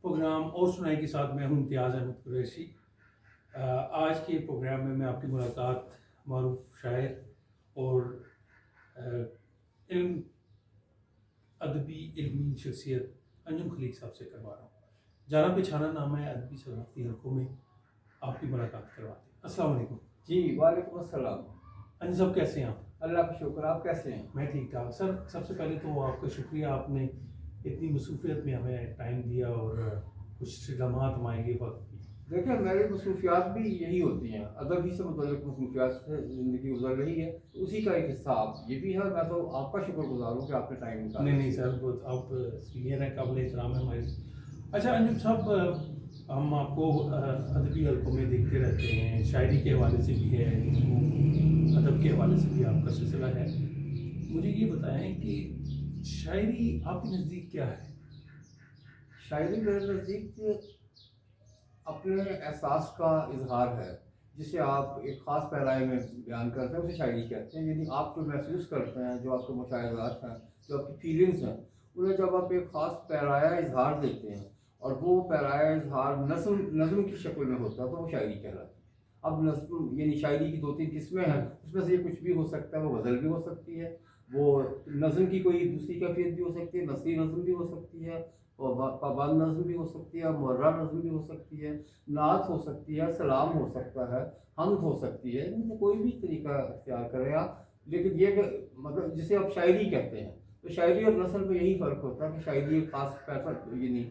Programme اور سنائی کے ساتھ میں ہوں امتیاز احمد قریشی۔ آج کے پروگرام میں آپ کی ملاقات معروف شاعر اور علم ادبی علمی شخصیت انجم خلیق صاحب سے کروا رہا ہوں۔ جانا پہچانا نام ہے، ادبی ثقافتی حلقوں میں آپ کی ملاقات کرواتے ہیں۔ السلام علیکم جی وعلیکم السلام۔ انجم صاحب کیسے ہیں آپ؟ اللہ کا شکر، آپ کیسے ہیں؟ میں ٹھیک ٹھاک سر۔ سب سے پہلے تو آپ کا شکریہ، آپ نے اتنی مصروفیت میں ہمیں ٹائم دیا اور کچھ لمحات ہمارے وقت کی۔ دیکھیں میری مصروفیات بھی یہی ہوتی ہیں، ادب ہی سے متعلق مصروفیات سے زندگی گزر رہی ہے، تو اسی کا ایک حصہ آپ یہ بھی ہے۔ میں تو آپ کا شکر گزار ہوں کہ آپ نے ٹائم نکالا۔ نہیں سر، آپ سینئر ہیں، قابل احترام ہے ہمارے۔ اچھا انجم صاحب، ہم آپ کو ادبی حلقوں میں دیکھتے رہتے ہیں، شاعری کے حوالے سے بھی ہے، ادب کے حوالے سے بھی آپ کا سلسلہ ہے۔ مجھے یہ بتائیں کہ شاعری آپ کے نزدیک کیا ہے؟ شاعری میرے نزدیک اپنے احساس کا اظہار ہے، جسے آپ ایک خاص پیرائے میں بیان کرتے ہیں، اسے شاعری کہتے ہیں۔ یعنی آپ جو محسوس کرتے ہیں، جو آپ کے مشاہدات ہیں، جو آپ کی فیلنگز ہیں، انہیں جب آپ ایک خاص پیرایہ اظہار دیتے ہیں اور وہ پیرایہ اظہار نظم کی شکل میں ہوتا ہے تو وہ شاعری کہلاتی ہے۔ اب نظم یعنی شاعری کی 2-3 قسمیں ہیں، اس میں سے یہ کچھ بھی ہو سکتا ہے، وہ غزل بھی ہو سکتی ہے، وہ نظم کی کوئی دوسری کیفیت بھی ہو سکتی ہے، نثری نظم بھی ہو سکتی ہے، پابند نظم بھی ہو سکتی ہے، مرہ نظم بھی ہو سکتی ہے، نعت ہو سکتی ہے، سلام ہو سکتا ہے، حمد ہو سکتی ہے، ان میں کوئی بھی طریقہ اختیار کریں آپ۔ لیکن یہ کہ مطلب جسے آپ شاعری کہتے ہیں، تو شاعری اور نثر میں یہی فرق ہوتا ہے کہ شاعری ایک خاص پیٹرن یعنی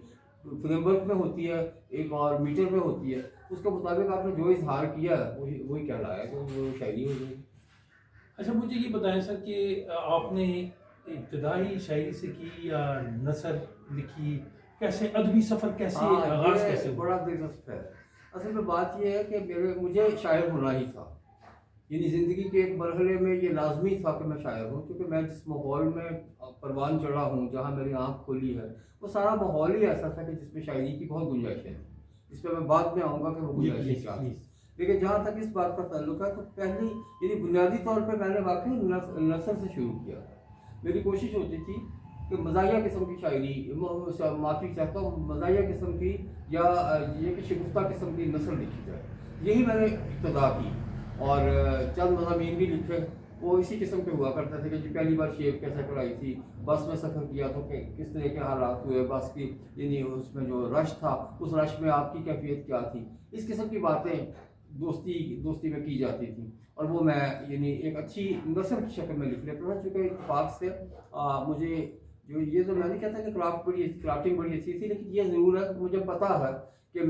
فریم ورک میں ہوتی ہے، ایک اور میٹر میں ہوتی ہے، اس کے مطابق آپ نے جو اظہار کیا ہے وہی کہلایا ہے، تو وہ شاعری ہو جائے گی۔ اچھا مجھے یہ بتائیں سر کہ آپ نے ابتدائی شاعری سے کی یا نثر لکھی، کیسے ادبی سفر کیسے آغاز کیسے ہوا؟ بڑا دلچسپ ہے۔ اصل میں بات یہ ہے کہ مجھے شاعر ہونا ہی تھا، یعنی زندگی کے ایک مرحلے میں یہ لازمی تھا کہ میں شاعر ہوں، کیونکہ میں جس ماحول میں پروان چڑھا ہوں، جہاں میری آنکھ کھولی ہے، وہ سارا ماحول ہی ایسا تھا کہ جس میں شاعری کی بہت گنجائشیں ہیں، جس پہ میں بعد میں آؤں گا کہ وہ گنجائشیں کیا ہیں۔ لیکن جہاں تک اس بات کا تعلق ہے تو پہلی یعنی بنیادی طور پہ میں نے واقعی نثر سے شروع کیا۔ میری کوشش ہوتی تھی کہ مزاحیہ قسم کی شاعری، معافی چاہتا ہوں، مزاحیہ قسم کی یا یہ کہ شگفتہ قسم کی نثر لکھی جائے، یہی میں نے ابتدا کی۔ اور چند مضامین بھی لکھے، وہ اسی قسم کے ہوا کرتے تھے کہ جی پہلی بار شیپ کیسے کرائی تھی، بس میں سفر کیا تو کہ کس طرح کے حالات ہوئے بس کی، یعنی اس میں جو رش تھا اس رش میں آپ کی کیفیت کیا تھی، اس قسم کی باتیں دوستی میں کی جاتی تھیں، اور وہ میں یعنی ایک اچھی نثر کی شکل میں لکھ لیتا تھا۔ چونکہ اتفاق سے مجھے جو میں نہیں کہتا کہ کرافٹنگ بڑی اچھی تھی، لیکن یہ ضرور ہے کہ مجھے پتا ہے کہ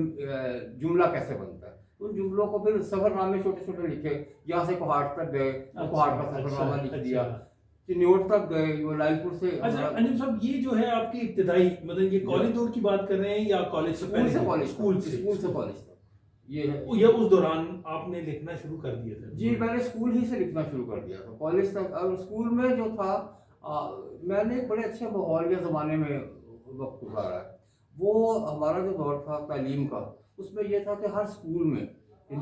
جملہ کیسے بنتا ہے۔ ان جملوں کو پھر سفر نامے چھوٹے چھوٹے لکھے، یہاں سے کوہاٹ تک گئے تو کوہاٹ کا سفر نامہ لکھ دیا، چنیوٹ تک گئے، وہ لائل پور سے۔ اچھا انجم صاحب، یہ جو ہے آپ کی ابتدائی مطلب یہ کالج دور کی بات کر رہے ہیں یا کالج سے پہلے؟ اسکول سے کالج تک یہ ہے۔ یہ اس دوران آپ نے لکھنا شروع کر دیا تھا؟ جی میں نے اسکول ہی سے لکھنا شروع کر دیا تھا، کالج تک۔ اور اسکول میں جو تھا میں نے بڑے اچھے ماحول کے زمانے میں وقت گزارا ہے۔ وہ ہمارا جو دور تھا تعلیم کا، اس میں یہ تھا کہ ہر اسکول میں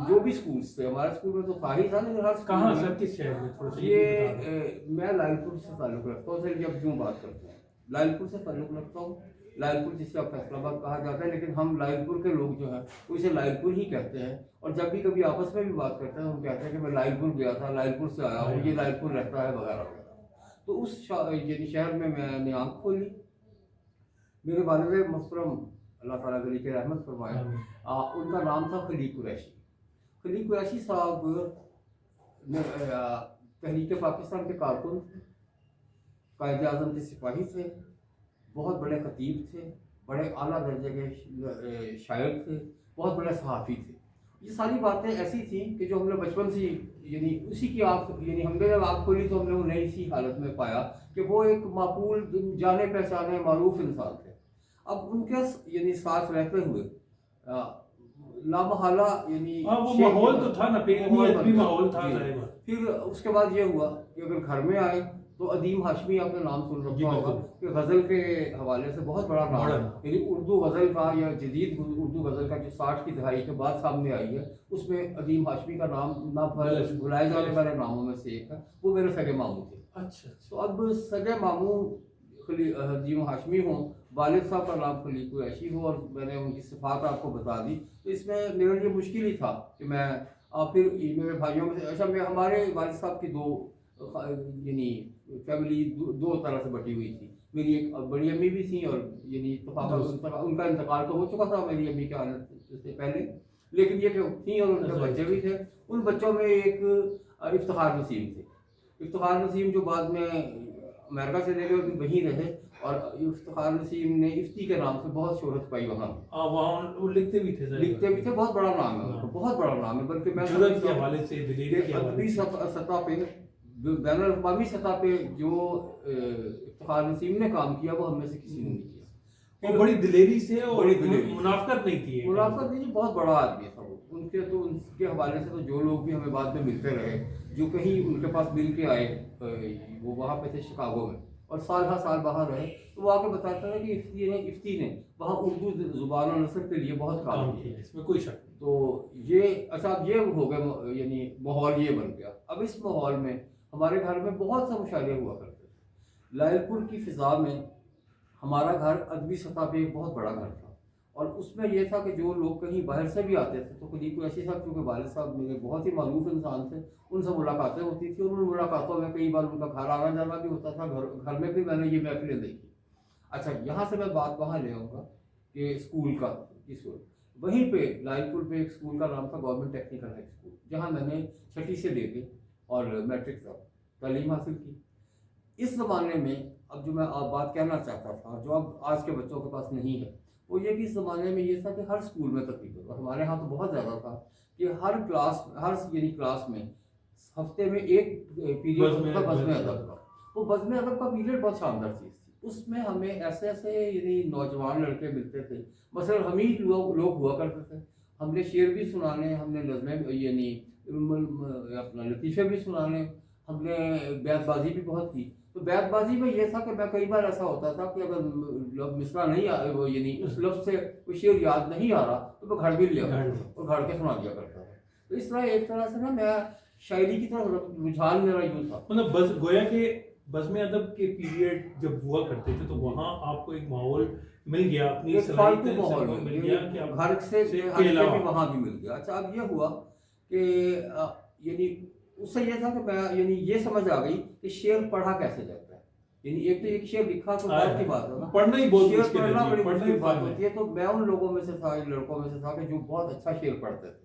جو بھی اسکولس تھے، ہمارے اسکول میں تو تھا ہی تھا، لیکن ہر کہاں سر، کس شہر میں؟ تھوڑا سا میں لائل پور سے تعلق رکھتا ہوں سر، جب یوں بات کرتے ہیں لائل پور سے تعلق رکھتا ہوں۔ لائل پور جسے اب فیصل آباد کہا جاتا ہے، لیکن ہم لائل پور کے لوگ جو ہیں وہ اسے لائل پور ہی کہتے ہیں، اور جب بھی کبھی آپس میں بھی بات کرتے ہیں ہم کہتے ہیں کہ میں لائل پور گیا تھا، لائل پور سے آیا ہوں، یہ لائل پور رہتا ہے وغیرہ وغیرہ۔ تو اس یعنی شہر میں نے آنکھ کھولی۔ میرے والد محترم اللہ تعالیٰ علی کے رحمت فرمائے، ان کا نام تھا خلیق قریشی۔ خلیق قریشی صاحب تحریک پاکستان کے کارکن تھے، قائد اعظم کے سپاہی تھے، بہت بڑے خطیب تھے، بڑے اعلیٰ درجے کے شاعر تھے، بہت بڑے صحافی تھے۔ یہ ساری باتیں ایسی تھیں کہ جو ہم نے بچپن سے یعنی اسی کی یعنی ہم نے جب آنکھ کھولی تو ہم نے انہیں اسی حالت میں پایا کہ وہ ایک معقول جانے پہچانے معروف انسان تھے۔ اب ان کے یعنی ساتھ رہتے ہوئے لامحالہ یعنی ماحول تو تھا نا، ماحول تھا۔ پھر اس کے بعد یہ ہوا کہ اگر گھر میں آئے تو ادیم ہاشمی آپ نے نام سن رکھا ہوگا کہ غزل کے حوالے سے بہت بڑا نام ہے، یعنی اردو غزل کا یا جدید اردو غزل کا جو 60 کی دہائی کے بعد سامنے آئی ہے، اس میں ادیم ہاشمی کا نام نہ بھلائے جانے والے ناموں میں سے ایک ہے۔ وہ میرے سگے ماموں تھے۔ اچھا، تو اب سگے ماموں حجیم ہاشمی ہوں، والد صاحب کا نام خلیق قریشی ہو، اور میں نے ان کی صفات آپ کو بتا دی، تو اس میں میرے لیے مشکل ہی تھا کہ میں پھر میرے بھائیوں میں سے اچھا میں ہمارے والد صاحب کی یعنی فیملی دو طرح سے بٹی ہوئی تھی. میری ایک بڑی امی بھی تھیں، اور یعنی ان کا انتقال تو ہو چکا تھا میری امی کے آنے سے پہلے، لیکن یہ کہ تھیں اور ان کے بچے بھی تھے. ان بچوں میں ایک افتخار نسیم تھے. افتخار نسیم جو بعد میں امریکہ چلے گئے، وہیں رہے، اور افتخار نسیم نے افتی کے نام سے بہت شہرت پائی وہاں. وہاں وہ لکھتے بھی تھے، بہت بڑا نام ہے ان کا، بہت بڑا نام ہے. بلکہ میں ادبی سطح پہ، بین الاقوامی سطح پہ جو افتخار نسیم نے کام کیا وہ ہم میں سے کسی نے نہیں کیا. وہ بڑی دلیری سے، اور منافقت نہیں تھی. منافقت نہیں، بہت بڑا آدمی تھا وہ. ان کے حوالے سے تو جو لوگ بھی ہمیں بعد میں ملتے رہے، جو کہیں ان کے پاس مل کے آئے، وہ وہاں پہ تھے شکاگو میں، اور سال ہر سال باہر رہے، تو وہ آ کے بتاتا ہے کہ افتی نے وہاں اردو زبان و نثر کے لیے بہت کام کیا، اس میں کوئی شک نہیں. تو یہ اچھا اب یہ ہو گیا، یعنی ماحول یہ بن گیا. اب اس ماحول میں ہمارے گھر میں بہت سے مشاعرے ہوا کرتے تھے. لائل پور کی فضا میں ہمارا گھر ادبی سطح پہ ایک بہت بڑا گھر تھا، اور اس میں یہ تھا کہ جو لوگ کہیں باہر سے بھی آتے تھے تو خلیق قریشی صاحب کیونکہ والد صاحب میرے بہت ہی معروف انسان تھے، ان سے ملاقاتیں ہوتی تھیں، اور ان ملاقاتوں میں کئی بار ان کا گھر آنا جانا بھی ہوتا تھا. گھر میں بھی میں نے یہ محفلیں دیکھی. اچھا یہاں سے میں بات وہاں لے آؤں گا کہ اسکول کا. وہیں پہ لائل پور پہ ایک اسکول کا نام تھا گورنمنٹ ٹیکنیکل ہائی اسکول، جہاں میں نے چھٹی سے لے کے اور میٹرک تک تعلیم حاصل کی. اس زمانے میں اب جو میں بات کہنا چاہتا تھا، جو اب آج کے بچوں کے پاس نہیں ہے، وہ یہ کہ اس زمانے میں یہ تھا کہ ہر اسکول میں تقریباً، اور ہمارے ہاں تو بہت زیادہ تھا، کہ ہر کلاس میں ہفتے میں ایک پیریڈ ہوتا تھا بزم ادب کا. وہ بزم ادب کا پیریڈ بہت شاندار چیز تھی. اس میں ہمیں ایسے یعنی نوجوان لڑکے ملتے تھے، مثلا ہم ہی لوگ ہوا کرتے تھے. ہم نے شعر بھی سنانے، ہم نے نظمیں یعنی اپنا لطیفے بھی سنانے، ہم نے بیت بازی بھی بہت کی. تو بیت بازی میں یہ تھا کہ میں کئی بار ایسا ہوتا تھا کہ اگر مصرع نہیں یعنی اس لفظ سے کوئی شعر یاد نہیں آ رہا تو میں گھڑ بھی لیا اور گھڑ کے سنا دیا کرتا تھا. تو اس طرح ایک طرح سے نا میں شاعری کی طرف رجحان میرا یوں تھا. مطلب گویا کہ بزم ادب کے پیریڈ جب ہوا کرتے تھے تو وہاں آپ کو ایک ماحول مل گیا، اپنی فالتو ماحول مل گیا کہ گھر سے بھی وہاں بھی مل گیا. اچھا اب یہ ہوا کہ یعنی اس سے یہ تھا کہ میں یعنی یہ سمجھ آ گئی کہ شعر پڑھا کیسے جاتا ہے. یعنی ایک تو ایک شعر لکھا تو بات کی بات ہے نا، پڑھنا ہی بہت شعر پڑھنا بڑی مشکل بات ہوتی ہے. تو میں ان لوگوں میں سے تھا، لڑکوں میں سے تھا کہ جو بہت اچھا شعر پڑھتے تھے،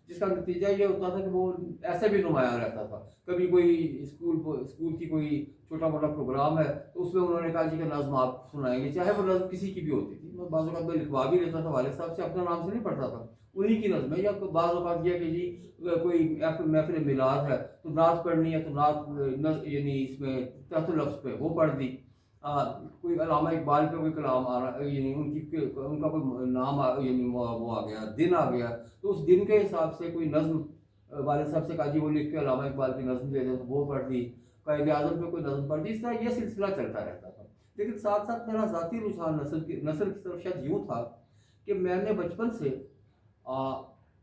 جس کا نتیجہ یہ ہوتا تھا کہ وہ ایسے بھی نمایاں رہتا تھا. کبھی کوئی اسکول کی کوئی چھوٹا موٹا پروگرام ہے تو اس میں انہوں نے کہا جی کہ نظم آپ سنائیں گے، چاہے وہ نظم کسی کی بھی ہوتی تھی. میں بعض اوقات میں لکھوا بھی لیتا تھا والد صاحب سے، اپنا نام سے نہیں پڑھتا تھا، انہی کی نظم ہے. یا بعض اوقات یہ کہ جی کوئی محفل میلاد ہے تو نعت پڑھنی ہے تو نعت یعنی اس میں تحت لفظ پہ وہ پڑھ دی. کوئی علامہ اقبال پہ کوئی کلام آ رہا، یعنی ان کا کوئی نام یعنی وہ آ گیا، دن آ گیا، تو اس دن کے حساب سے کوئی نظم والد صاحب سے کہا جی وہ لکھ کے علامہ اقبال کی نظم دے دیں تو وہ پڑھ دی. قائد اعظم پہ کوئی نظم پڑھ دی. اس طرح یہ سلسلہ چلتا رہتا تھا. لیکن ساتھ ساتھ میرا ذاتی رجحان نثر کی طرف شاید یوں تھا کہ میں نے بچپن سے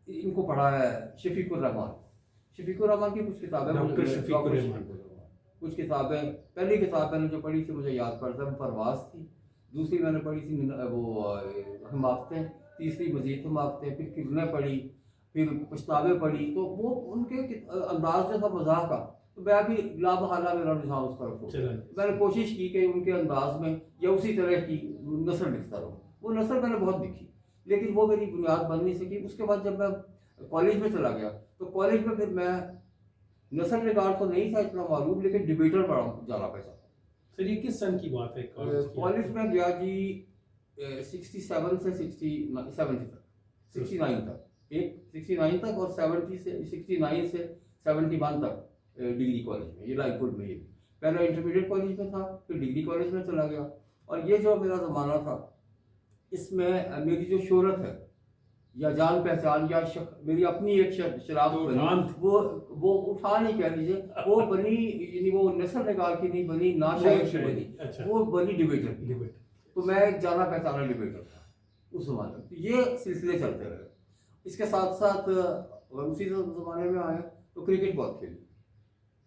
ان کو پڑھا ہے. شفیق الرحمان کی کچھ کتابیں، کچھ کتابیں. پہلی کتاب میں نے جو پڑھی تھی مجھے یاد پڑتا ہے، پرواز تھی. دوسری میں نے پڑھی تھی وہ حماقتیں، تیسری مزید حماقتیں، پھر کرنیں پڑھی، پھر پچھتاوے پڑھی. تو وہ ان کے انداز جو تھا مزاح کا، تو میں ابھی لامحالہ میرا رجحان اس طرف ہو. میں نے کوشش کی کہ ان کے انداز میں یا اسی طرح کی نثر لکھتا رہوں. وہ نثر میں نے بہت لکھی لیکن وہ میری بنیاد بن نہیں سکی. اس کے بعد جب میں کالج میں چلا گیا تو کالج میں پھر میں نثر نگار تو نہیں تھا اتنا معروف، لیکن ڈبیٹر بڑا زیادہ پیسہ تھا. سر یہ کس سن کی بات ہے؟ کالج میں گیا جی 67 سے 69 تک، ایک 69 تک اور 69 سے 71 تک ڈگری کالج میں، یہ لائل پور میں. یہ پہلا انٹرمیڈیٹ کالج میں تھا، پھر ڈگری کالج میں چلا گیا. اور یہ جو میرا زمانہ تھا اس میں میری جو شہرت ہے یا جان پہچان یا میری اپنی ایک شرافت بنی، وہ اٹھا نہیں کہہ لیجیے، وہ بنی یعنی وہ نثر نگار کی نہیں بنی، نہ شاعر کی بنی، وہ بنی ڈبیٹر کی. تو میں ایک جانا پہچانا ڈبیٹر تھا اس زمانے میں. یہ سلسلے چلتے رہے. اس کے ساتھ ساتھ اسی زمانے میں آئے تو کرکٹ بہت کھیلی.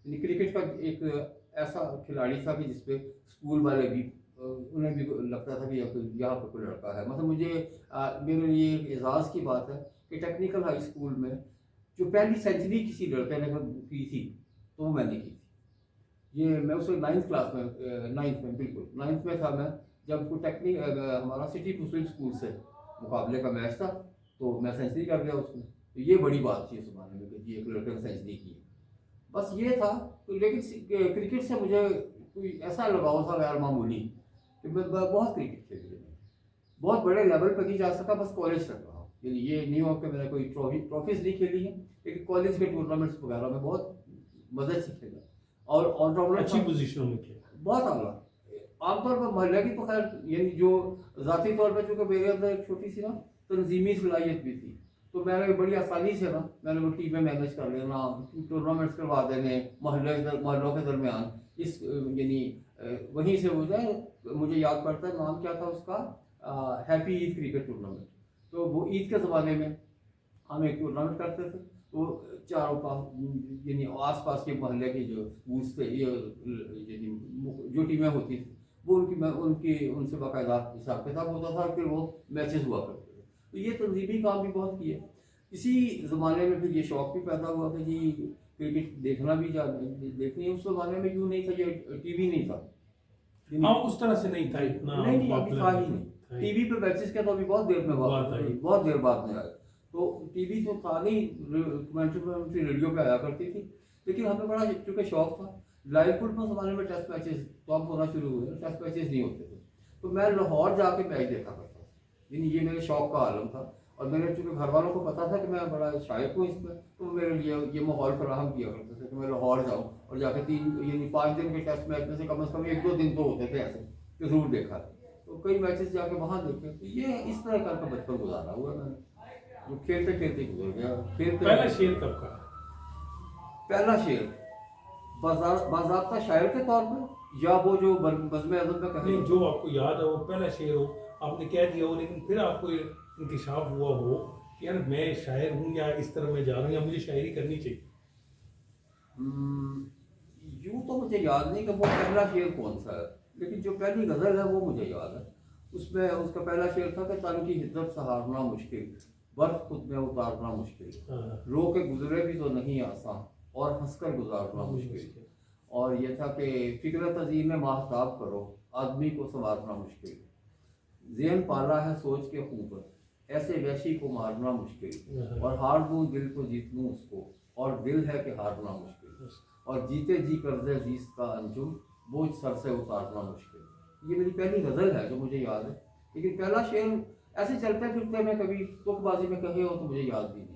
یعنی کرکٹ کا ایک ایسا کھلاڑی تھا کہ جس پہ اسکول والے بھی انہیں بھی لگتا تھا کہ یہاں پہ کوئی لڑکا ہے. مطلب مجھے میرے لیے ایک اعزاز کی بات ہے کہ ٹیکنیکل ہائی اسکول میں جو پہلی سینچری کسی لڑکے نے کی تھی تو وہ میں نے کی تھی. یہ میں اس وقت 9th کلاس میں 9th میں بالکل 9th میں تھا میں, جب کوئی ہمارا سٹی مسلم اسکول سے مقابلے کا میچ تھا تو میں سینچری کر گیا اس میں. تو یہ بڑی بات تھی اس زمانے میں کہ جی ایک لڑکے نے سینچری کی. بس یہ تھا. لیکن کرکٹ سے مجھے کوئی ایسا لگاؤ تھا غیر معمولی کہ میں بہت کرکٹ کھیل رہی ہوں. بہت بڑے لیول پہ نہیں جا سکا, بس کالج تک رہا. یعنی یہ نہیں ہو کہ میں نے کوئی ٹرافیز نہیں کھیلی ہیں, لیکن کالج کے ٹورنامنٹس وغیرہ میں بہت مزے سے کھیلا اور آل راؤنڈر اچھی پوزیشنوں میں کھیلا, بہت اعلیٰ. عام طور پر محلے کی تو خیر, یعنی جو ذاتی طور پہ چونکہ میرے اندر ایک چھوٹی سی نا تنظیمی صلاحیت بھی تھی, تو میں نے بڑی آسانی سے نا میں نے وہ ٹیمیں مینیج کر لینا, ٹورنامنٹس کروا دینے محلوں کے درمیان. اس یعنی وہیں سے مجھے یاد پڑتا ہے نام کیا تھا اس کا, ہیپی عید کرکٹ ٹورنامنٹ. تو وہ عید کے زمانے میں ہم ایک ٹورنامنٹ کرتے تھے, تو چاروں پاس یعنی آس پاس کے محلے کے جو اسکولس تھے, یعنی جو ٹیمیں ہوتی تھیں وہ ان سے باقاعدہ حساب کتاب ہوتا تھا, پھر وہ میچز ہوا کرتے تھے. تو یہ تنظیمی کام بھی بہت کیا. اسی زمانے میں پھر یہ شوق بھی پیدا ہوا کہ جی کرکٹ دیکھنا بھی دیکھنی. اس زمانے میں یوں نہیں تھا, یہ ٹی وی نہیں تھا. ہاں اس طرح سے نہیں تھا اتنا, نہیں ابھی تھا ہی نہیں. ٹی وی پہ میچز کے تو ابھی بہت دیر میں بہت دیر بعد میں آئے. تو ٹی وی تو تھا نہیں, کمنٹری ریڈیو پہ آیا کرتی تھی. لیکن ہمیں بڑا چونکہ شوق تھا. لائیو فٹ بال زمانے میں ٹیسٹ میچز تو اب ہونا شروع ہوئے, ٹیسٹ میچز نہیں ہوتے تھے. تو میں لاہور جا کے میچ دیکھا کرتا. یعنی یہ میرے شوق کا عالم تھا. اور میرے چونکہ گھر والوں کو پتا تھا کہ میں بڑا شائق ہوں اس میں, تو میرے لیے یہ ماحول فراہم کیا کرتے تھے کہ میں لاہور جاؤں اور جا کے 5 دن کے ٹیسٹ میچ میں سے کم از کم 1-2 دن تو ہوتے تھے ایسے کہ ضرور دیکھا. تو کئی میچز جا کے وہاں دیکھے. تو یہ اس طرح کر کے بچپن گزارا ہوا میں نے, جو کھیلتے کھیلتے گزر گیا. پہلا شعر کب کا؟ پہلا شعر باضابطہ شاعر کے طور پر, یا وہ جو بزم ازل میں کہیں جو آپ کو یاد ہے وہ پہلا شعر ہو, آپ نے کہہ دیا ہو, لیکن پھر آپ کو انکشاف ہوا ہو کہ یار میں شاعر ہوں, یا اس طرح میں جا رہا ہوں, یا مجھے شاعری کرنی چاہیے. یوں تو مجھے یاد نہیں کہ وہ پہلا شعر کون سا ہے, لیکن جو پہلی غزل ہے وہ مجھے یاد ہے. اس میں اس کا پہلا شعر تھا کہ تن کی حدت سہارنا مشکل, برف خود میں اتارنا مشکل, رو کے گزرے بھی تو نہیں آسان, اور ہنس کر گزارنا مشکل. اور یہ تھا کہ فکرت عظیم ماہتاب کرو, آدمی کو سنوارنا مشکل. ذہن پالا ہے سوچ کے خوب, ایسے وحشی کو مارنا مشکل. اور ہار دوں دل کو جیت لوں اس کو, اور دل ہے کہ ہارنا مشکل. اور جیتے جی قرض زیست کا انجم, بوجھ سر سے اتارنا مشکل. یہ میری پہلی غزل ہے جو مجھے یاد ہے. لیکن پہلا شعر ایسے چلتے پھرتے میں کبھی تک بازی میں کہے ہو تو مجھے یاد بھی نہیں.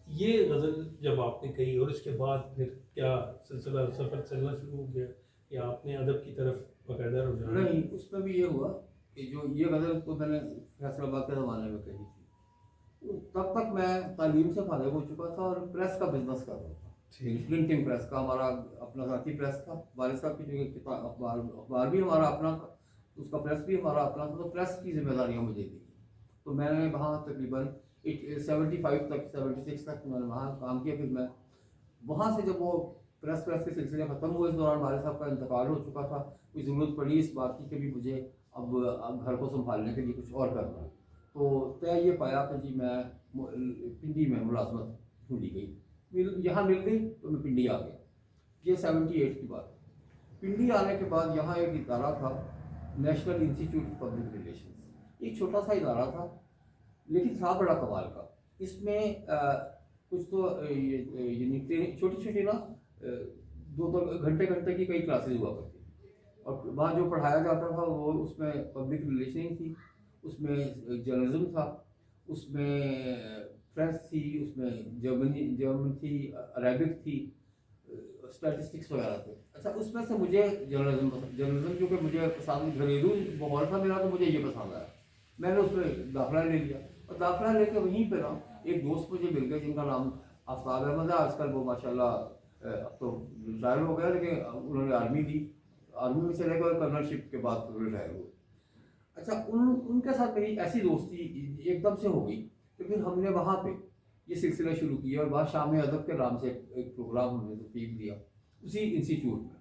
یہ غزل جب آپ نے کہی اور اس کے بعد پھر کیا سلسلہ سفر چلنا شروع ہو گیا, یا آپ نے ادب کی طرف باقاعدہ رجحان؟ نہیں, اس میں بھی یہ ہوا کہ جو یہ غزل تو میں نے فیصل آباد کے زمانے میں کہی تھی, تب تک میں تعلیم سے فارغ ہو چکا تھا اور پریس کا بزنس کر رہا تھا. پرنٹنگ پریس کا ہمارا اپنا ذاتی پریس تھا. والد صاحب کی جو کتاب اخبار بھی ہمارا اپنا تھا, اس کا پریس بھی ہمارا اپنا تھا. تو پریس کی ذمہ داریاں مجھے دی. تو میں نے وہاں تقریباً 75 تک 76 تک میں نے وہاں کام کیا. پھر میں وہاں سے جب وہ پریس کے سلسلے ختم ہوئے, اس دوران والد صاحب کا انتقال ہو چکا تھا. کوئی ضرورت پڑی اس بات کی کہ بھی مجھے اب گھر کو سنبھالنے کے لیے کچھ اور کرنا ہے. تو طے یہ پایا کہ جی میں پنڈی میں ملازمت ڈھونڈی گئی. یہاں مل گئی تو میں پنڈی آ گیا. یہ 78 کی بات ہے. پنڈی آنے کے بعد یہاں ایک ادارہ تھا, national institute of public relations. ایک چھوٹا سا ادارہ تھا لیکن تھا بڑا کمال کا. اس میں کچھ تو یعنی چھوٹی چھوٹی نا 2 گھنٹے کی کئی کلاسز ہوا کرتی. اور وہاں جو پڑھایا جاتا تھا وہ اس میں پبلک ریلیشن تھی, اس میں جرنلزم تھا, اس میں فرینچ تھی, اس میں جرمن تھی, عربک تھی, اسٹیٹسٹکس وغیرہ تھے. اچھا, اس میں سے مجھے جرنلزم جو کہ مجھے پسند, گھریلو ماحول تھا میرا, تو مجھے یہ پسند آیا. میں نے اس میں داخلہ لے لیا. اور داخلہ لے کے وہیں پہ نا ایک دوست مجھے مل گئے جن کا نام آفتاب احمد ہے. آج کل وہ ماشاء اللہ اب تو ریٹائر ہو گیا, لیکن انہوں نے آرمی دی, آرمی میں چلے گئے, کرنل شپ کے بعد ریٹائر ہوئے. اچھا, ان کے ساتھ میری ایسی دوستی ایک دم سے ہو گئی کہ پھر ہم نے وہاں پہ یہ سلسلہ شروع کیا. اور وہاں شام ادب کے نام سے ایک پروگرام ہم نے ترتیب دیا اسی انسٹیٹیوٹ میں.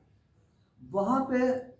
وہاں پہ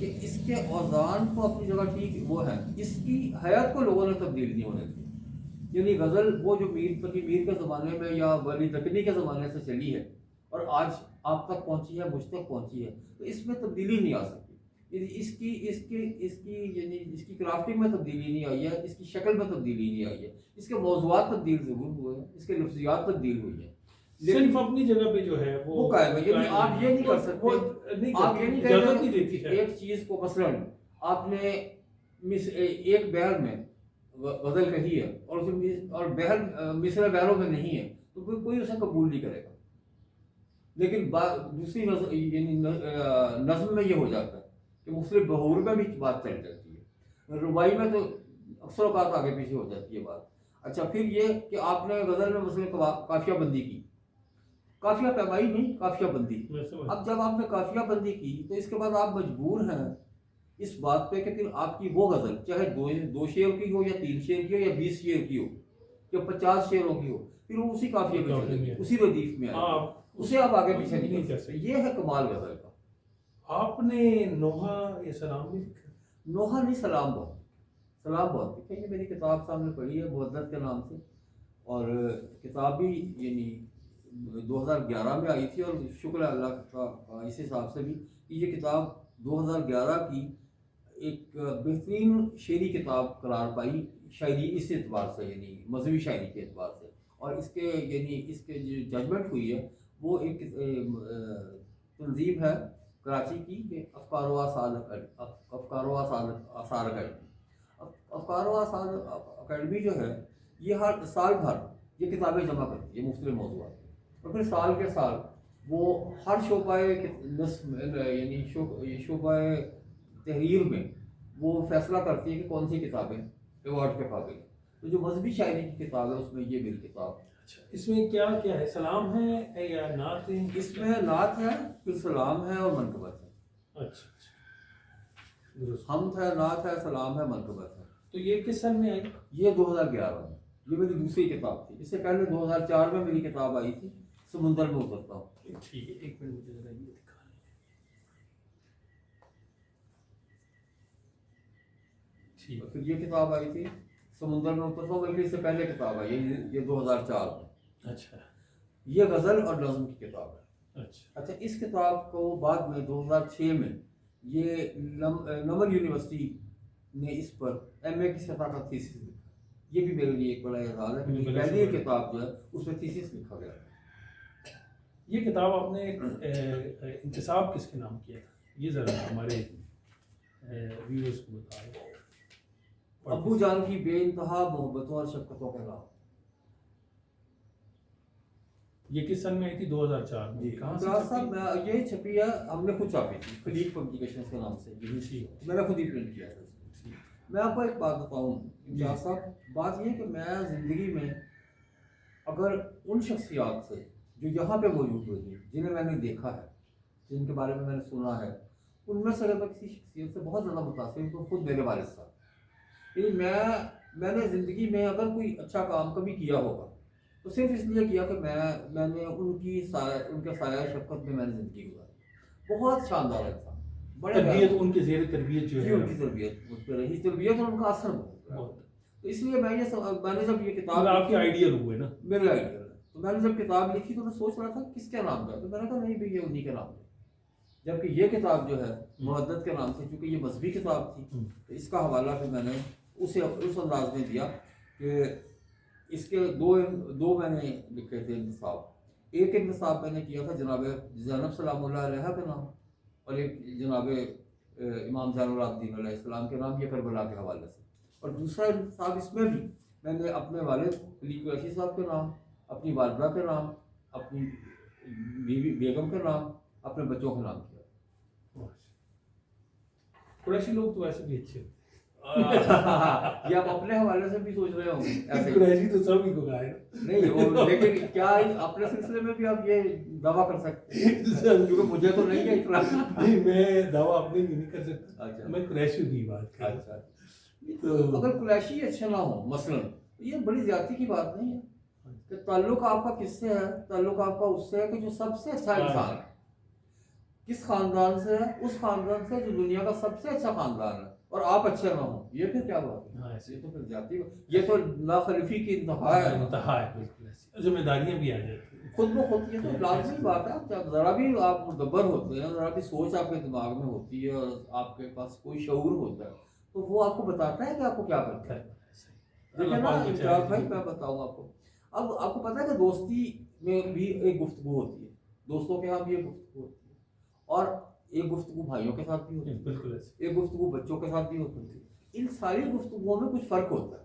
کہ اس کے اوزان تو اپنی جگہ ٹھیک وہ ہے، اس کی حیات کو لوگوں نے تبدیل نہیں ہونے دی. یعنی غزل وہ جو پیر کے زمانے میں یا ولی دکنی کے زمانے سے چلی ہے اور آج آپ تک پہنچی ہے، مجھ تک پہنچی ہے، تو اس میں تبدیلی نہیں آ سکتی. یعنی اس کی کرافٹنگ میں تبدیلی نہیں آئی ہے، اس کی شکل میں تبدیلی نہیں آئی ہے. اس کے موضوعات تبدیل ضرور ہوئے ہیں، اس کے لفظیات تبدیل ہوئی ہیں، صرف اپنی جگہ پہ جو ہے وہ قائم ہے. یعنی آپ یہ نہیں کر سکتے، آپ یہ نہیں اجازت نہیں کہہ دیتی سکتے ہے. ایک چیز کو مثلاً آپ نے ایک بہر میں غزل کہی ہے اور بہر مصرع بہروں میں نہیں ہے تو کوئی اسے قبول نہیں کرے گا. لیکن دوسری یعنی نظم میں یہ ہو جاتا ہے کہ مختلف بہور میں بھی بات چل جاتی ہے، ربائی میں تو اکثر اوقات آگے پیچھے ہو جاتی ہے بات. اچھا، پھر یہ کہ آپ نے غزل میں مثلا قافیہ بندی کی، قافیہ پیمائی نہیں، قافیہ بندی. اب جب آپ نے قافیہ بندی کی تو اس کے بعد آپ مجبور ہیں اس بات پہ کہ پھر آپ کی وہ غزل چاہے دو شعر کی ہو یا 3 شعر کی ہو یا 20 شعر کی ہو یا 50 شعروں کی ہو، پھر وہ اسی قافیے میں چلے گی، اسی ردیف میں آئے گی، اسے آپ آگے پیچھے نہیں کر سکتے. یہ ہے کمال غزل کا. آپ نے نوحہ یا سلام بھی لکھا؟ نوحہ نہیں، سلام بہت لکھا. یہ میری کتاب صاحب نے پڑھی ہے مودت کے نام سے، اور کتاب بھی یعنی 2011 میں آئی تھی، اور شکر ہے اللہ کا اس حساب سے بھی کہ یہ کتاب 2011 کی ایک بہترین شعری کتاب قرار پائی، شاعری اس اعتبار سے یعنی مذہبی شاعری کے اعتبار سے. اور اس کے جو ججمنٹ ہوئی ہے وہ ایک تنظیم ہے کراچی کی کہ افکار و آثار اکیڈمی. افکار و آثار اکیڈمی جو ہے یہ ہر سال بھر یہ کتابیں جمع کرتی ہے مختلف موضوعات، اور پھر سال کے سال وہ ہر شعبہ یعنی شعبہ تحریر میں وہ فیصلہ کرتی ہے کہ کون سی کتابیں ایوارڈ کے قابل ہیں. تو جو مذہبی شاعری کی کتاب ہے اس میں یہ میری کتاب. اچھا، اس میں کیا ہے؟ سلام ہے یا نعت ہے؟ اس میں نعت ہے، پھر سلام ہے اور منقبت ہے. اچھا درست. حمد ہے، نعت ہے، سلام ہے، منقبت ہے. تو یہ کس سال میں آئی؟ یہ 2011 میں. یہ میری دوسری کتاب تھی. اس سے پہلے 2004 میں میری کتاب آئی تھی سمندر میں اترتا ہوں. ٹھیک ہے، ایک منٹ مجھے ذرا یہ دکھا. ٹھیک. پھر یہ کتاب آئی تھی سمندر میں اترتا ہوں، بلکہ اس سے پہلے کتاب آئی ہے یہ 2004 میں. اچھا. یہ غزل اور نظم کی کتاب ہے. اچھا، اس کتاب کو بعد میں 2006 میں یہ نمل یونیورسٹی نے اس پر MA کی سطح کا تھیسس لکھا. یہ بھی میرے لیے ایک بڑا اعزاز ہے کہ پہلی کتاب جو ہے اس میں تھیسس لکھا گیا. یہ کتاب آپ نے انتصاب کس کے نام کیا تھا؟ یہ ذرا ہمارے ویورز کو بتائیں. ابو جان کی بے انتہا محبتوں اور شفقتوں کے نام. یہ کس سن میں آئی تھی؟ 2004 میں. کہاں سے صاحب یہ چھپی ہے، ہم نے خود چھاپی تھی خلیج پبلیکیشنز کے نام سے. میں نے خود ہی پرنٹ کیا تھا. میں آپ کو ایک بات بتاؤں امتیاز صاحب، بات یہ کہ میں زندگی میں اگر ان شخصیات سے جو یہاں پہ موجود ہوئی ہیں، جنہیں میں نے دیکھا ہے، جن کے بارے میں نے سنا ہے، ان میں سے اگر میں کسی شخصیت سے بہت زیادہ متاثر ہوں تو خود میرے والد صاحب. یعنی میں نے زندگی میں اگر کوئی اچھا کام کبھی کیا ہوگا تو صرف اس لیے کیا کہ میں نے ان کے سایہ شفقت میں نے زندگی گزاری. بہت شاندار انسان، بڑے تربیت، ان کے زیر تربیت جو ہے ان کی تربیت مجھ پہ رہی، تربیت اور ان کا اثر بہت. تو اس لیے میں نے جب یہ کتاب آپ کے آئیڈیل ہوئے نا، میرے آئیڈیل ہے، تو میں نے جب کتاب لکھی تو میں سوچ رہا تھا کس کے نام کا، تو میں نے کہا نہیں بھائی یہ انہی کے نام ہے. جبکہ یہ کتاب جو ہے مودت کے نام سے، چونکہ یہ مذہبی کتاب تھی تو اس کا حوالہ پھر میں نے اسے اس انداز میں دیا کہ اس کے دو میں نے لکھے تھے انتصاب. ایک انتصاب میں نے کیا تھا جناب زینب سلام اللہ علیہ کے نام، اور ایک جناب امام زین العابدین علیہ السلام کے نام، یہ کربلا کے حوالے سے. اور دوسرا انتصاب اس میں بھی میں نے اپنے والد علی قریشی صاحب کے نام، اپنی والدہ کے نام، اپنی بیوی بیگم کے نام، اپنے بچوں کے نام کیا. قریشی لوگ تو ایسے بھی اچھے ہوتے. یہ آپ اپنے حوالے سے بھی سوچ رہے ہوں گے. قریشی تو سب ہی کو گائے نہیں، لیکن کیا اپنے سلسلے میں بھی آپ یہ دعویٰ کر سکتے ہیں؟ کیونکہ مجھے تو نہیں ہے اتنا. نہیں، میں دعویٰ اپنے بھی نہیں کر سکتا. اچھا، میں قریشی کی بات کر رہا ہوں. تو اگر قریشی اچھے نہ ہوں مثلاً، یہ بڑی زیادتی کی بات نہیں ہے کہ تعلق آپ کا کس سے ہے. تعلق آپ کا اس سے ہے کہ جو سب سے اچھا انسان ہے. کس خاندان سے ہے؟ اس خاندان سے جو دنیا کا سب سے اچھا خاندان ہے، اور آپ اچھے نہ ہوں، یہ پھر کیا بات ہے؟ ہاں ایسے یہ تو پھر زیادتی، یہ تو ناخلفی کی انتہا ہے، انتہا ہے، بالکل ایسے ذمہ داریاں بھی آ جاتی ہیں. خود بخود. یہ تو لازمی بات ہے. جب ذرا بھی آپ مدبر ہوتے ہیں، ذرا بھی سوچ آپ کے دماغ میں ہوتی ہے اور آپ کے پاس کوئی شعور ہوتا ہے، تو وہ آپ کو بتاتا ہے کہ آپ کو کیا کرنا ہے. دیکھیں نا امتیاز بھائی، میں بتاؤں آپ کو، اب آپ کو پتا ہے کہ دوستی میں بھی ایک گفتگو ہوتی ہے، دوستوں کے یہاں بھی ایک گفتگو ہوتی ہے، اور ایک گفتگو بھائیوں کے ساتھ بھی ہوتی ہے، بالکل ایسے. ایک گفتگو بچوں کے ساتھ بھی ہوتی ہے. ان ساری گفتگوؤں میں کچھ فرق ہوتا ہے.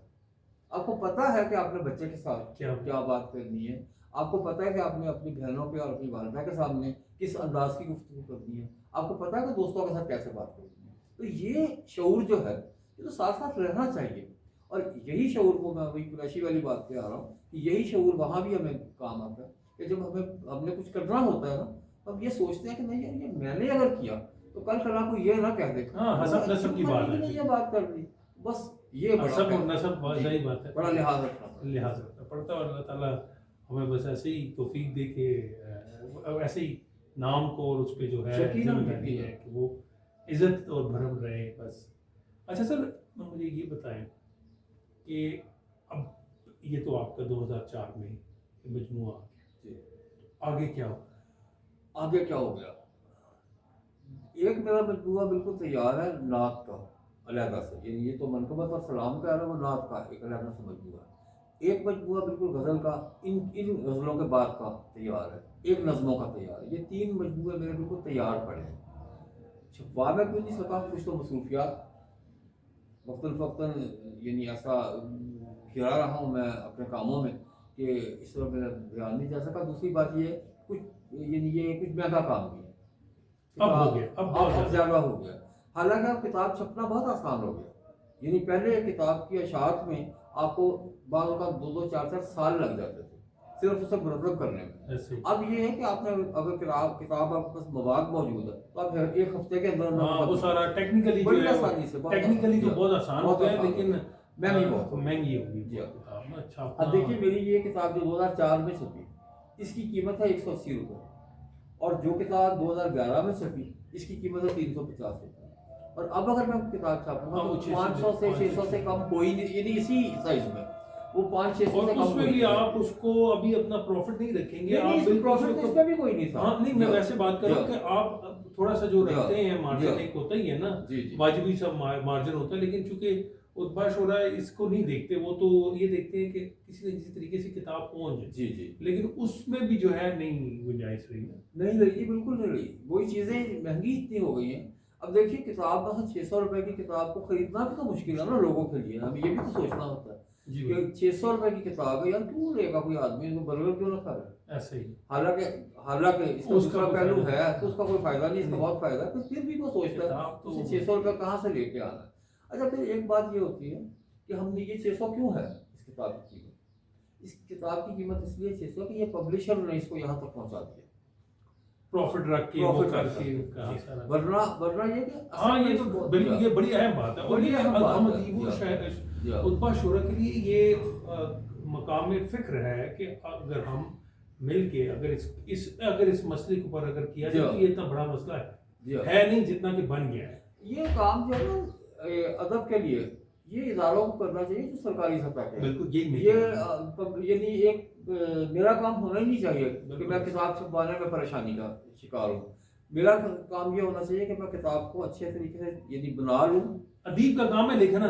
آپ کو پتا ہے کہ آپ نے بچے کے ساتھ کیا بات کرنی ہے، آپ کو پتا ہے کہ آپ نے اپنی بہنوں کے اور اپنی والدہ کے سامنے کس انداز کی گفتگو کرنی ہے، آپ کو پتا ہے کہ دوستوں کے ساتھ کیسے بات کرنی ہے. تو یہ شعور جو ہے یہ تو ساتھ ساتھ رہنا چاہیے. اور یہی شعور کو میں وہی قریشی والی بات پہ آ رہا ہوں کہ یہی شعور وہاں بھی ہمیں کام آتا ہے کہ جب ہم نے کچھ کرنا ہوتا ہے نا، ہم یہ سوچتے ہیں کہ نہیں یار، یہ میں نے اگر کیا تو کل کل کو یہ نہ کہہ دے حسب نسب کی بات ہے، یہ بات کر دی بس. یہ حسب اور نسب صحیح بات ہے، بڑا لحاظ رکھنا پڑتا ہے. اور اللہ تعالیٰ ہمیں بس ایسے ہی توفیق دے کے ایسے ہی نام کو اور اس پہ جو ہے ذمہ داری ہے کہ وہ عزت اور بھرم رہے بس. اچھا سر، مجھے یہ بتائیں کہ اب یہ تو آپ کا 2004 میں مجموعہ آگے کیا ہو؟ آگے کیا ہو گیا؟ ایک میرا مجموعہ بالکل تیار ہے نعت کا علیحدہ سے، یعنی یہ تو منقبت اور سلام کا ہے، وہ نعت کا ایک علیحدہ سے مجموعہ ہے. ایک مجموعہ بالکل غزل کا ان غزلوں کے بعد کا تیار ہے، ایک نظموں کا تیار ہے. یہ تین مجموعے میرے بالکل تیار پڑے ہیں. چھپوا میں کیوں نہیں سکا؟ کچھ تو مصروفیات وقتاً فوقتاً، یعنی ایسا گھرا رہا ہوں میں اپنے کاموں میں کہ اس طرح میرا دھیان نہیں جا سکا. دوسری بات یہ کچھ یعنی یہ کچھ مہنگا کام بھی ہے، اب ہو گیا، اب زیادہ ہو گیا. حالانکہ اب کتاب چھپنا بہت آسان ہو گیا. یعنی پہلے کتاب کی اشاعت میں آپ کو بعض اوقات 2-4 سال لگ جاتے تھے صرف اسے مرتب کرنے میں. اب یہ ہے کہ آپ نے اگر کتاب آپ کے پاس مواد موجود ہے تو آپ ایک ہفتے کے اندر وہ سارا ٹیکنیکلی بڑی آسانی سے، ٹیکنیکلی تو بہت آسان ہو گیا لیکن مہنگی ہوگی. اچھا، اب دیکھیے میری یہ کتاب جو 2004 میں چھپی اس کی قیمت ہے 180 روپے، اور جو کتاب 2011 میں چھپی اس کی قیمت ہے 350 روپے. اور اب اگر میں کتاب چھاپوں گا تو 500 سے 600 سے کم کوئی نہیں، یعنی اسی سائز میں وہ 500-600 سے کم. اس میں بھی آپ اس کو ابھی اپنا پروفٹ نہیں رکھیں گے. آپ پروفٹ اس میں بھی کوئی نہیں تھا. ہاں نہیں، میں ویسے بات کر رہا ہوں کہ آپ تھوڑا سا جو رکھتے ہیں مارجن ایک ہوتا ہی ہے نا، واجبی سب مارجن ہوتا ہے، لیکن چونکہ ادباش ہو رہا ہے اس کو نہیں دیکھتے، وہ تو یہ دیکھتے ہیں کہ کسی نہ کسی طریقے سے کتاب پہنچ جائے. لیکن اس میں بھی جو ہے نہیں گنجائش رہی ہے، نہیں رہی، بالکل نہیں رہی. وہی چیزیں مہنگی اتنی ہو گئی ہیں. اب دیکھیے کتاب بس 600 روپے کی کتاب کو خریدنا بھی تو مشکل ہے نا لوگوں کے لیے. ہمیں یہ بھی تو سوچنا ہوتا ہے کہ 600 روپے کی کتاب ہے یار، کیوں لے گا کوئی آدمی اس کو برگر کیوں نہ کھا رہا ہے ایسے ہی. حالانکہ اس کا دوسرا پہلو ہے تو اس کا کوئی فائدہ نہیں، اس کا بہت فائدہ ہے، پھر بھی وہ سوچتا ہے 600 روپے کہاں سے لے کے آنا ہے. اچھا پھر ایک بات یہ ہوتی ہے کہ ہم نے یہ 600 کیوں ہے اس کتاب کی قیمت؟ اس کتاب کی قیمت اس لیے 600 کہ یہ پبلشر نے اس کو یہاں تک پہنچا دیا، پروفٹ رکھ کے ورنہ یہ کہ ہاں یہ تو بالکل یہ بڑی اہم بات ہے. اور یہ ہم ادیب و ادبا شعرا کے لیے یہ مقام فکر ہے کہ اگر ہم مل کے اگر اس مسئلے کے اوپر اگر کیا جائے تو یہ اتنا بڑا مسئلہ ہے نہیں جتنا کہ بن گیا ہے. یہ کام جو ہے نا ادب کے لیے یہ اداروں کو کرنا چاہیے جو سرکاری سطح پہ. بالکل یہ یعنی ایک میرا کام ہونا ہی نہیں چاہیے کہ میں کتاب چھپوانے میں پریشانی کا شکار ہوں. میرا کام یہ ہونا چاہیے کہ میں کتاب کو اچھے طریقے سے یعنی بنا لوں. ادیب کا کام ہے لکھنا،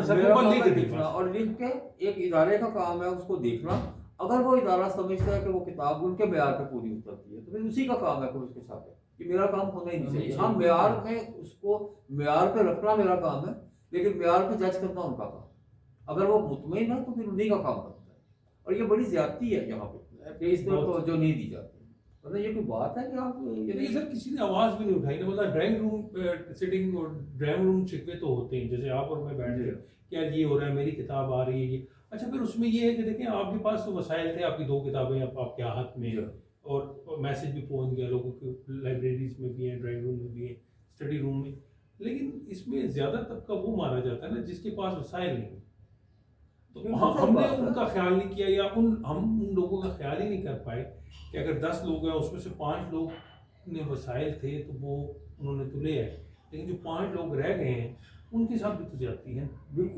لکھنا اور لکھ کے ایک ادارے کا کام ہے اس کو دیکھنا. اگر وہ ادارہ سمجھتا ہے کہ وہ کتاب ان کے معیار پہ پوری اترتی ہے تو پھر اسی کا کام ہے کوئی اس کے ساتھ. یہ میرا کام ہونا ہی نہیں چاہیے. ہاں معیار میں اس کو معیار پہ رکھنا میرا کام ہے، لیکن معیار پہ جج کرنا ان کا کام. اگر وہ مطمئن ہے تو پھر انہیں کا کام کرتا ہے. اور یہ بڑی زیادتی ہے یہاں پہ کہ اس طرح توجہ نہیں دی جاتی. مطلب یہ کوئی بات ہے کہ آپ یہ سر کسی نے آواز بھی نہیں اٹھائی نا. مطلب ڈرائنگ روم سٹنگ اور ڈرائنگ روم شکوے تو ہوتے ہیں، جیسے آپ اور میں بیٹھ گئے کہ آج یہ ہو رہا ہے، میری کتاب آ رہی ہے یہ. اچھا پھر اس میں یہ ہے کہ دیکھیں آپ کے پاس تو وسائل تھے، آپ کی 2 کتابیں آپ کے ہاتھ میں، اور میسج بھی پہنچ گیا لوگوں کے، لائبریریز میں بھی ہیں، ڈرائنگ روم میں بھی ہیں، اسٹڈی روم میں. لیکن اس میں زیادہ طبقہ وہ مارا جاتا ہے نا جس کے پاس وسائل نہیں. تو ہم نے ان کا خیال نہیں کیا، یا ہم ان لوگوں کا خیال ہی نہیں کر پائے کہ اگر 10 لوگ ہیں اس میں سے 5 لوگ نے وسائل تھے تو وہ انہوں نے تو لے آئے، لیکن جو 5 لوگ رہ گئے ہیں ان کی سب بھی تو جاتی ہیں. بالکل